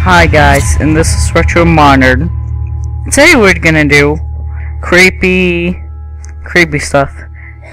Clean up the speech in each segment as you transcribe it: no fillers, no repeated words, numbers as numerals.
Hi guys, and this is Retro Modern. Today we're gonna do creepy stuff.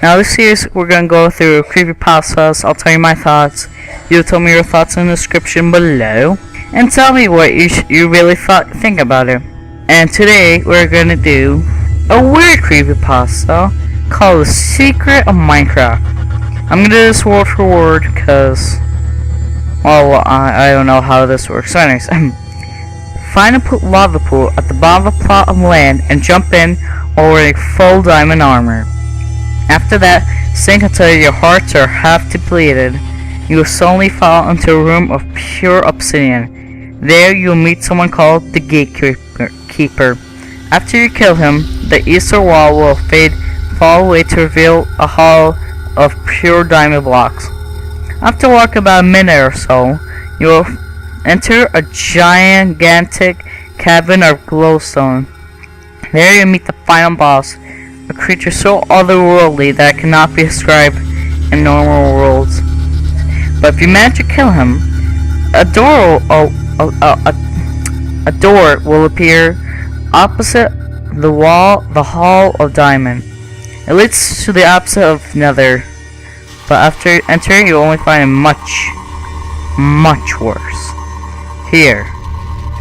Now this series we're gonna go through creepypastas. I'll tell you my thoughts. You'll tell me your thoughts in the description below, and tell me what you really think about it. And today we're gonna do a weird creepypasta called The Secret of Minecraft. I'm gonna do this word for word because, well, I don't know how this works. So anyways, find a lava pool at the bottom of a plot of land and jump in while wearing full diamond armor. After that, sink until your hearts are half depleted. You will suddenly fall into a room of pure obsidian. There you will meet someone called the gatekeeper. After you kill him, the eastern wall will fall away to reveal a hall of pure diamond blocks. After walking about a minute or so, you will enter a gigantic cavern of glowstone. There you meet the final boss, a creature so otherworldly that it cannot be described in normal worlds. But if you manage to kill him, a door will appear opposite the hall of diamond. It leads to the opposite of nether, but after entering you only find it much worse. Here,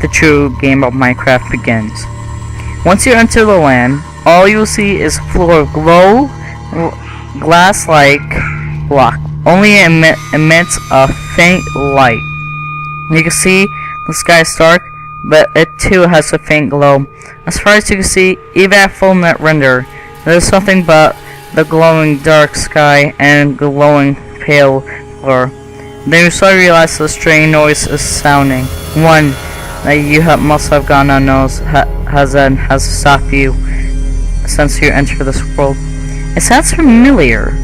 the true game of Minecraft begins. Once you enter the land, all you will see is a floor of glass-like block. Only emits a faint light. You can see the sky is dark, but it too has a faint glow. As far as you can see, even at full net render, there is nothing but the glowing dark sky and glowing pale floor. Then you suddenly realize the strange noise is sounding. One that you must have gone unnoticed has stopped you since you entered this world. It sounds familiar,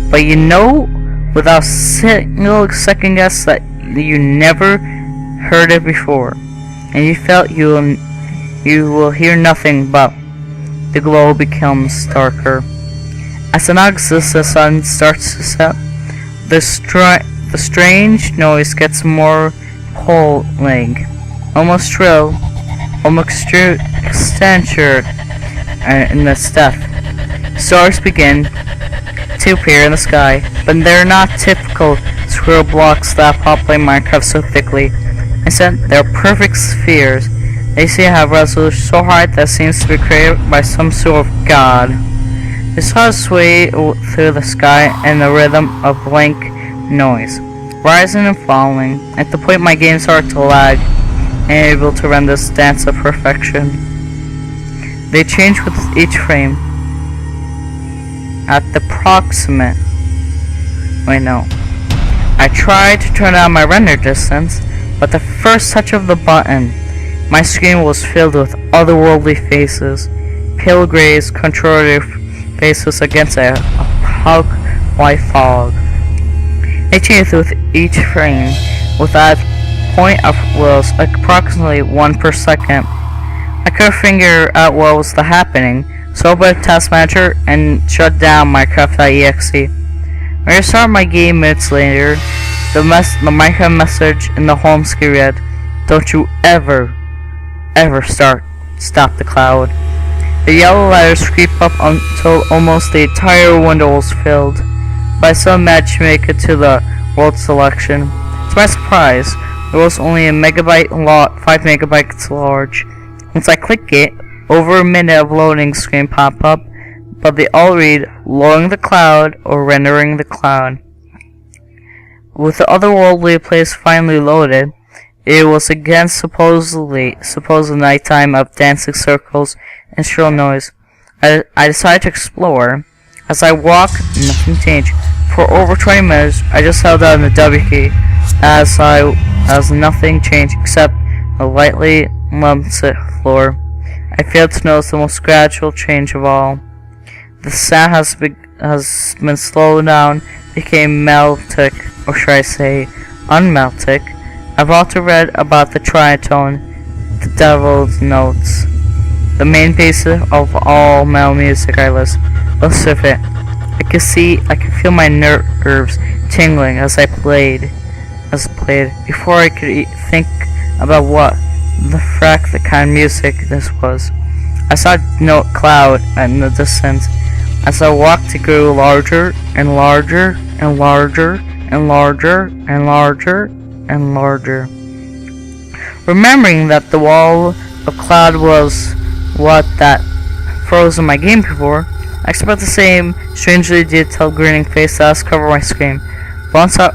but you know without single second guess that you never heard it before, and you felt you will hear nothing but the glow becomes darker. As the sun starts to set, the strange noise gets more pulling, almost shrill, almost eccentric in the stuff. Stars begin to appear in the sky, but they're not typical square blocks that populate Minecraft so thickly. Instead, they're perfect spheres. They seem to have resolution so high that it seems to be created by some sort of god. The stars sway through the sky in the rhythm of blank noise, rising and falling. At the point my game started to lag, and able to run this dance of perfection. They change with each frame. At the proximate. I tried to turn down my render distance, but the first touch of the button, my screen was filled with otherworldly faces, pale grays control their faces against a white fog. They changed with each frame, with that point of was approximately 1 per second. I couldn't figure out what was happening, so I opened Task Manager and shut down Minecraft.exe. When I started my game minutes later, the Minecraft message in the home screen read, "Don't you ever stop the cloud." The yellow letters creep up until almost the entire window was filled. By some magic make it to the world selection. To my surprise, it was only 5 megabytes large. Once I click it, over a minute of loading screen pop up, but they all read lowering the cloud or rendering the cloud. With the otherworldly place finally loaded, it was again supposed nighttime of dancing circles and shrill noise. I decided to explore. As I walked, nothing changed. For over 20 minutes, I just held down the W key as nothing changed except a lightly lumped floor. I failed to notice the most gradual change of all. The sound has been slowed down, became meltic, or should I say, unmeltic. I've also read about the tritone, the devil's notes, the main basis of all metal music I listen to it. I could feel my nerves tingling as I played. Before I could think about what the frack the kind of music this was. I saw no cloud in the distance. As I walked, it grew larger and larger and larger and larger and larger and larger. Remembering that the wall of cloud was what that froze in my game before, I expect the same strangely detailed grinning face that was covering my screen. Once I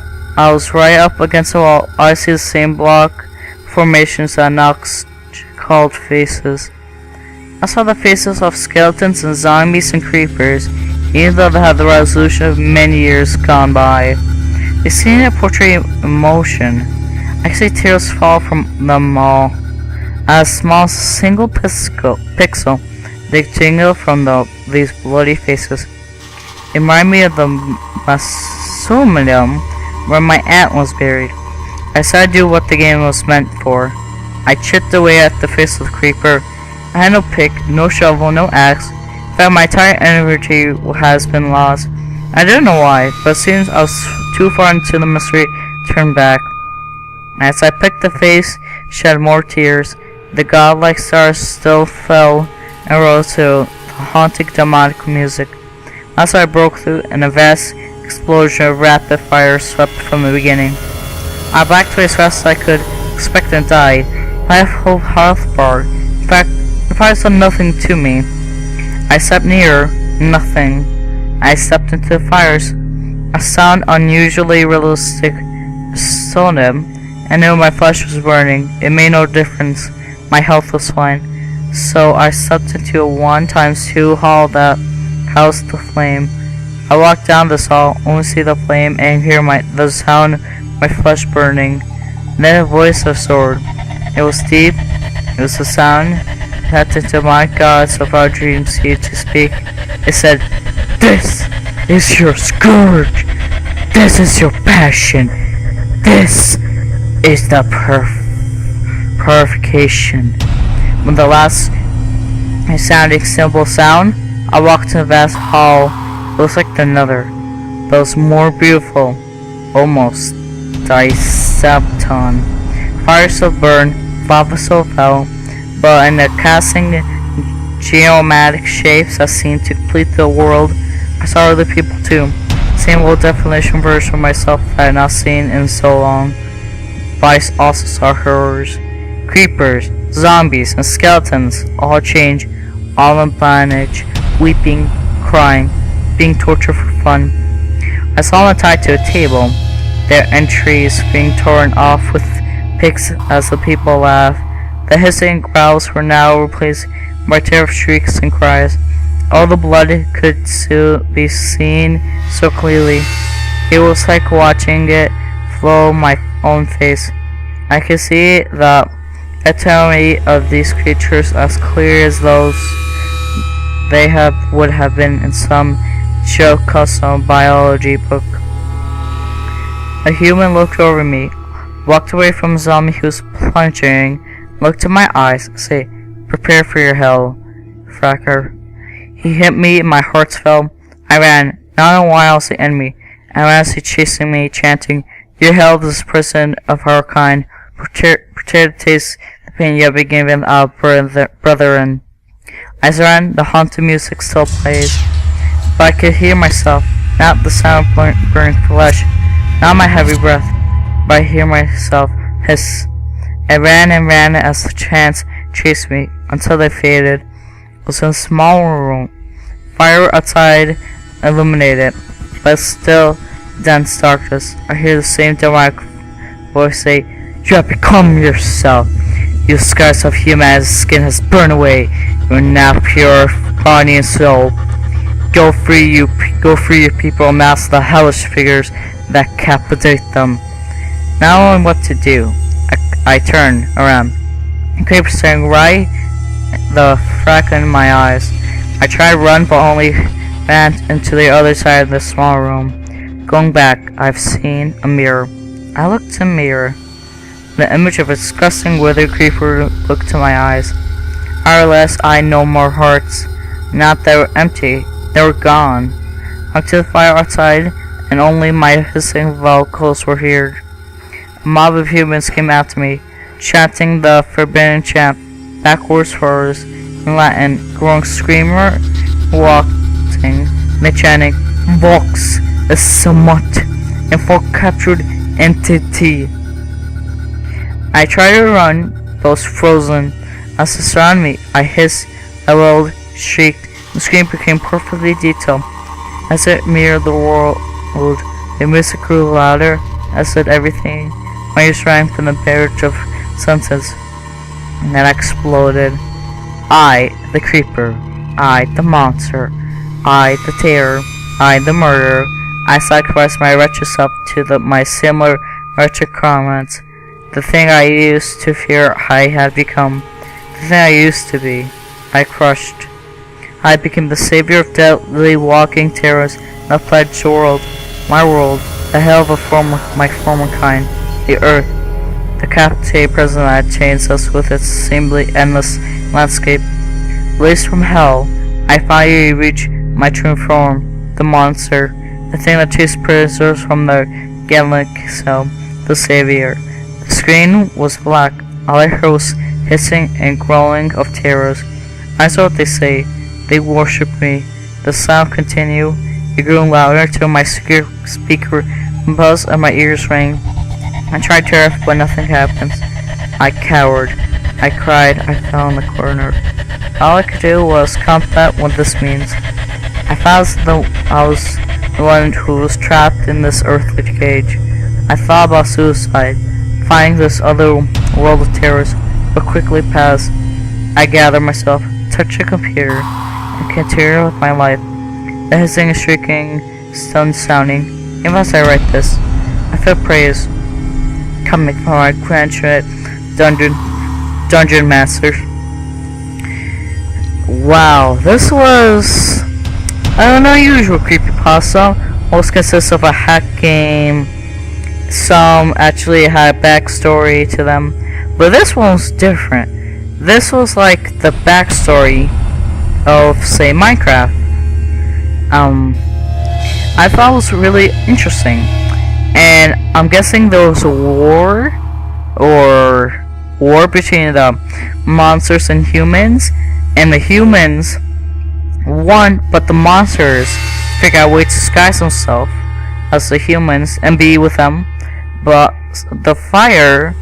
was right up against the wall, I see the same block formations that Nox called faces. I saw the faces of skeletons and zombies and creepers, even though they had the resolution of many years gone by. They seemed to portray emotion. I could see tears fall from them all. As a small single pixel, they tingle from these bloody faces. It reminded me of the mausoleum where my aunt was buried. I decided to do what the game was meant for. I chipped away at the face of the creeper. I had no pick, no shovel, no axe. In fact, my entire energy has been lost. I don't know why, but it seems I was too far into the mystery to turn back. As I picked the face, shed more tears. The godlike stars still fell and rose to haunting demonic music. As I broke through, and a vast explosion of rapid fire swept from the beginning. I backed away as fast as I could, expecting to die. I have whole health bar. In fact, the fire said nothing to me. I stepped nearer, nothing. I stepped into the fires. A sound unusually realistic sounded. I knew my flesh was burning. It made no difference. My health was fine. So I stepped into a 1x2 hall that housed the flame. I walked down this hall, only see the flame and hear the sound of my flesh burning. Then a voice of sword. It was deep. It was a sound that the demonic gods of our dreams used to speak. It said, "This is your scourge. This is your passion. This is the purification." When the last sounding simple sound, I walked to the vast hall. It was like another, but it was more beautiful, almost Decepticon. Fire still burned, lava still fell, but in the casting geometric shapes that seemed to complete the world, I saw other people too. Same old definition version of myself that I had not seen in so long. But I also saw horrors. Creepers, zombies, and skeletons all change, all in bondage, weeping, crying, being tortured for fun. I saw them tied to a table, their entries being torn off with picks as the people laughed. The hissing growls were now replaced by terrible shrieks and cries. All the blood could still be seen so clearly. It was like watching it flow my own face. I could see the eternity of these creatures as clear as those they would have been in some show custom biology book. A human looked over me, walked away from a zombie who was plunging, looked in my eyes, say, "Prepare for your hell, fracker." He hit me and my heart fell. I ran, not knowing why I was the enemy. I ran as he chasing me, chanting, "Your hell is this prison of our kind. Prepare to taste the pain you have been given our brethren." As I ran, the haunted music still plays, but I could hear myself, not the sound of burning flesh, not my heavy breath, but I hear myself hiss. I ran and ran as the chants chased me until they faded. It was in a small room. Fire outside illuminated, but still dense darkness. I hear the same demonic voice say, "You have become yourself. You scars of humanity's skin has burned away. You are now pure body and soul. Go free your people and master the hellish figures that capitate them." Not knowing what to do, I turned around. The creeper staring right the frack in my eyes. I tried to run, but only ran into the other side of the small room. Going back, I've seen a mirror. I looked in the mirror. The image of a disgusting withered creeper looked to my eyes. I realized I had no more hearts. Not they were empty, they were gone. I went to the fire outside, and only my hissing vocals were heard. A mob of humans came after me. chanting the forbidden chant backwards forwards in Latin, growing screamer, walking, the chanting Vox is somewhat and for captured entity. I try to run, but was frozen. As they surrounded me, I hissed, I wailed, shrieked, the scream became perfectly detailed. As it mirrored the world, the music grew louder, as did everything. My ears rang from the barrage of senses. And then I exploded. I, the creeper. I, the monster. I, the terror. I, the murderer. I sacrificed my wretched self to my similar wretched comments. The thing I used to fear I had become. The thing I used to be. I crushed. I became the savior of deadly walking terrors in the pledged world. My world. The hell of my former kind. The earth. The compety prison that chains us with its seemingly endless landscape. Released from hell, I finally reach my true form. The monster. The thing that chased prisoners from their Gallic cell. The savior. The screen was black. All I heard was hissing and growling of terrors. I saw what they say. They worshipped me. The sound continued. It grew louder till my speaker buzzed and my ears rang. I tried to laugh, but nothing happened. I cowered. I cried. I fell in the corner. All I could do was comprehend what this means. I felt I was the one who was trapped in this earthly cage. I thought about suicide, finding this other world of terrors, but quickly passed. I gathered myself, touched a computer, and continued with my life. The hissing and shrieking, stunned sounding. Even as I write this, I feel praise coming from my graduate dungeon master. Wow, this was an unusual creepypasta. Most consists of a hack game. Some actually had a backstory to them, but this one was different. This was like the backstory of, say, Minecraft. I thought it was really interesting, and I'm guessing there was a war between the monsters and humans, and the humans won, but the monsters figured out a way to disguise themselves as the humans and be with them, but the fire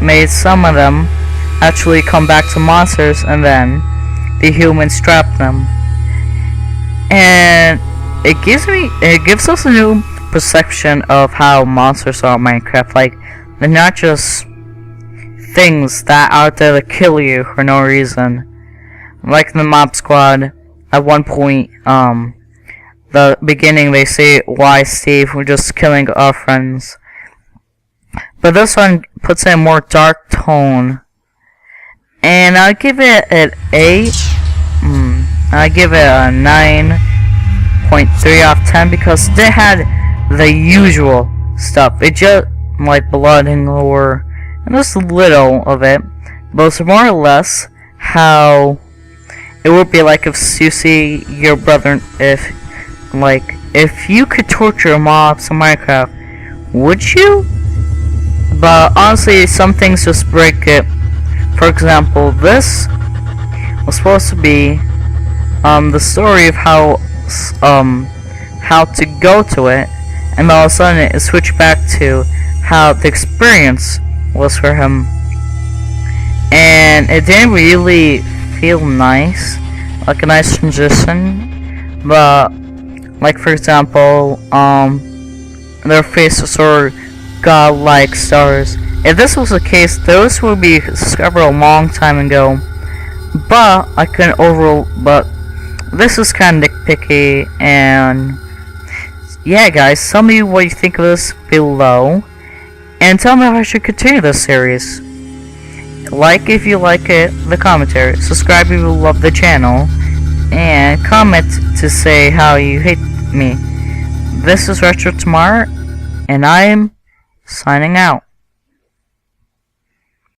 made some of them actually come back to monsters, and then the humans trapped them. And it gives us a new perception of how monsters are in Minecraft. Like, they're not just things that are out there to kill you for no reason. Like in the Mob Squad, at one point, the beginning they say, "Why, Steve? We're just killing our friends." But this one puts in a more dark tone, and I'll give it an 8. I give it a 9.3 out of 10 because they had the usual stuff. It just like blood and gore, and just a little of it, but it's more or less how it would be like if Suse, your brother, if you could torture mobs in Minecraft, would you? But honestly, some things just break it. For example, this was supposed to be the story of how to go to it, and all of a sudden it switched back to how the experience was for him, and it didn't really feel nice, like a nice transition. But like, for example, their faces are godlike stars. If this was the case, those would be discovered a long time ago. But I couldn't but this is kind of nitpicky. And yeah, guys, tell me what you think of this below, and tell me if I should continue this series. Like if you like it, the commentary. Subscribe if you love the channel, and comment to say how you hate me. This is Retro Tomorrow, and I am signing out.